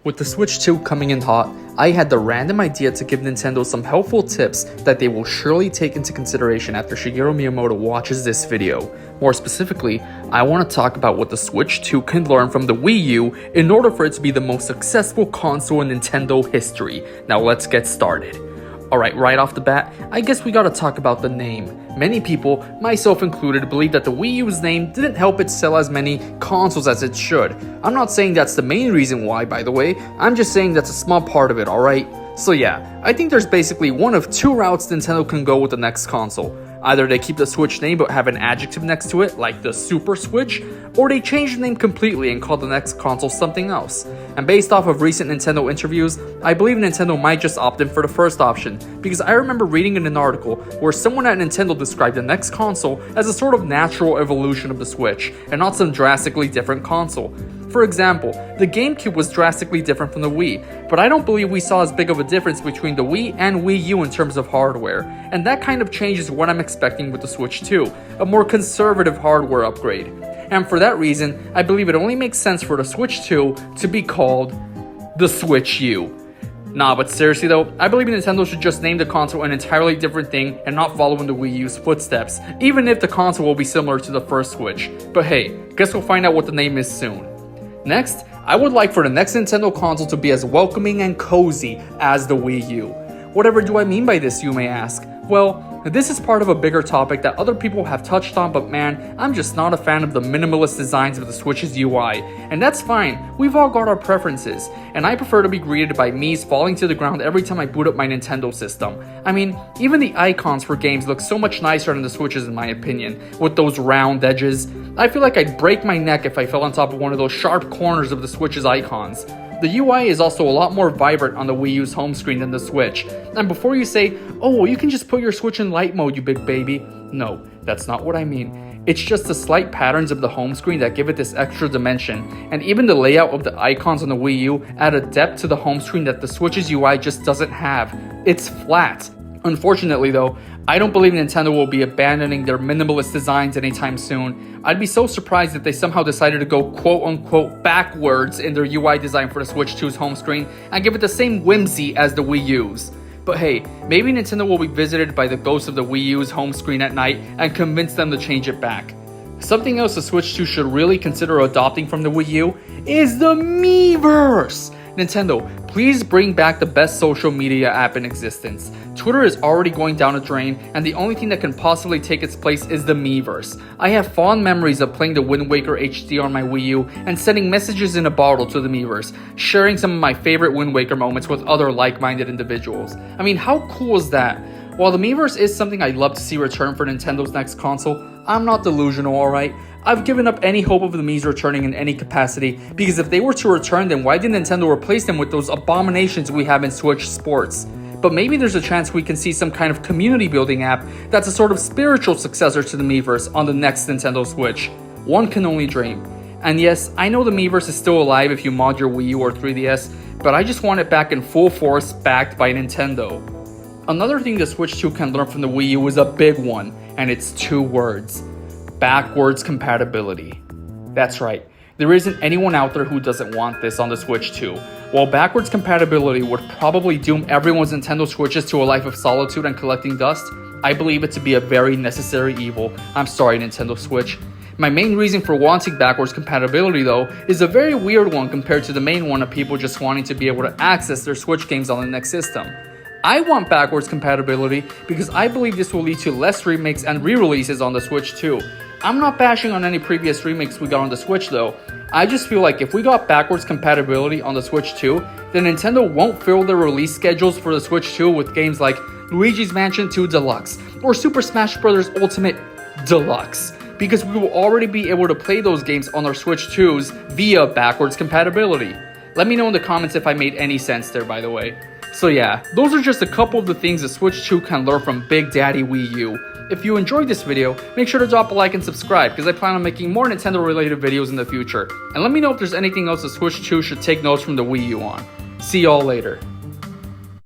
With the Switch 2 coming in hot, I had the random idea to give Nintendo some helpful tips that they will surely take into consideration after Shigeru Miyamoto watches this video. More specifically, I want to talk about what the Switch 2 can learn from the Wii U in order for it to be the most successful console in Nintendo history. Now let's get started. Alright, right off the bat, I guess we gotta talk about the name. Many people, myself included, believe that the Wii U's name didn't help it sell as many consoles as it should. I'm not saying that's the main reason why, by the way, I'm just saying that's a small part of it, alright? So yeah, I think there's basically one of two routes Nintendo can go with the next console. Either they keep the Switch name but have an adjective next to it, like the Super Switch, or they change the name completely and call the next console something else. And based off of recent Nintendo interviews, I believe Nintendo might just opt in for the first option, because I remember reading in an article where someone at Nintendo described the next console as a sort of natural evolution of the Switch, and not some drastically different console. For example, the GameCube was drastically different from the Wii, but I don't believe we saw as big of a difference between the Wii and Wii U in terms of hardware, and that kind of changes what I'm expecting with the Switch 2, a more conservative hardware upgrade. And for that reason, I believe it only makes sense for the Switch 2 to be called the Switch U. Nah, but seriously though, I believe Nintendo should just name the console an entirely different thing and not follow in the Wii U's footsteps, even if the console will be similar to the first Switch. But hey, guess we'll find out what the name is soon. Next, I would like for the next Nintendo console to be as welcoming and cozy as the Wii U. Whatever do I mean by this, you may ask? Well, this is part of a bigger topic that other people have touched on, but man, I'm just not a fan of the minimalist designs of the Switch's UI. And that's fine, we've all got our preferences, and I prefer to be greeted by Mii's falling to the ground every time I boot up my Nintendo system. I mean, even the icons for games look so much nicer than the Switch's in my opinion, with those round edges. I feel like I'd break my neck if I fell on top of one of those sharp corners of the Switch's icons. The UI is also a lot more vibrant on the Wii U's home screen than the Switch. And before you say, oh, well, you can just put your Switch in light mode, you big baby. No, that's not what I mean. It's just the slight patterns of the home screen that give it this extra dimension. And even the layout of the icons on the Wii U add a depth to the home screen that the Switch's UI just doesn't have. It's flat. Unfortunately though, I don't believe Nintendo will be abandoning their minimalist designs anytime soon. I'd be so surprised if they somehow decided to go quote-unquote backwards in their UI design for the Switch 2's home screen and give it the same whimsy as the Wii U's. But hey, maybe Nintendo will be visited by the ghost of the Wii U's home screen at night and convince them to change it back. Something else the Switch 2 should really consider adopting from the Wii U is the Miiverse! Nintendo, please bring back the best social media app in existence. Twitter is already going down a drain, and the only thing that can possibly take its place is the Miiverse. I have fond memories of playing the Wind Waker HD on my Wii U and sending messages in a bottle to the Miiverse, sharing some of my favorite Wind Waker moments with other like-minded individuals. I mean, how cool is that? While the Miiverse is something I'd love to see return for Nintendo's next console, I'm not delusional, alright? I've given up any hope of the Mii's returning in any capacity, because if they were to return, then why did Nintendo replace them with those abominations we have in Switch Sports? But maybe there's a chance we can see some kind of community building app that's a sort of spiritual successor to the Miiverse on the next Nintendo Switch. One can only dream. And yes, I know the Miiverse is still alive if you mod your Wii U or 3DS, but I just want it back in full force, backed by Nintendo. Another thing the Switch 2 can learn from the Wii U is a big one, and it's two words. Backwards compatibility. That's right, there isn't anyone out there who doesn't want this on the Switch 2. While backwards compatibility would probably doom everyone's Nintendo Switches to a life of solitude and collecting dust, I believe it to be a very necessary evil. I'm sorry, Nintendo Switch. My main reason for wanting backwards compatibility though is a very weird one compared to the main one of people just wanting to be able to access their Switch games on the next system. I want backwards compatibility because I believe this will lead to less remakes and re-releases on the Switch 2. I'm not bashing on any previous remakes we got on the Switch though. I just feel like if we got backwards compatibility on the Switch 2, then Nintendo won't fill their release schedules for the Switch 2 with games like Luigi's Mansion 2 Deluxe or Super Smash Bros. Ultimate Deluxe, because we will already be able to play those games on our Switch 2s via backwards compatibility. Let me know in the comments if I made any sense there, by the way. So yeah, those are just a couple of the things the Switch 2 can learn from Big Daddy Wii U. If you enjoyed this video, make sure to drop a like and subscribe, because I plan on making more Nintendo related videos in the future. And let me know if there's anything else the Switch 2 should take notes from the Wii U on. See y'all later.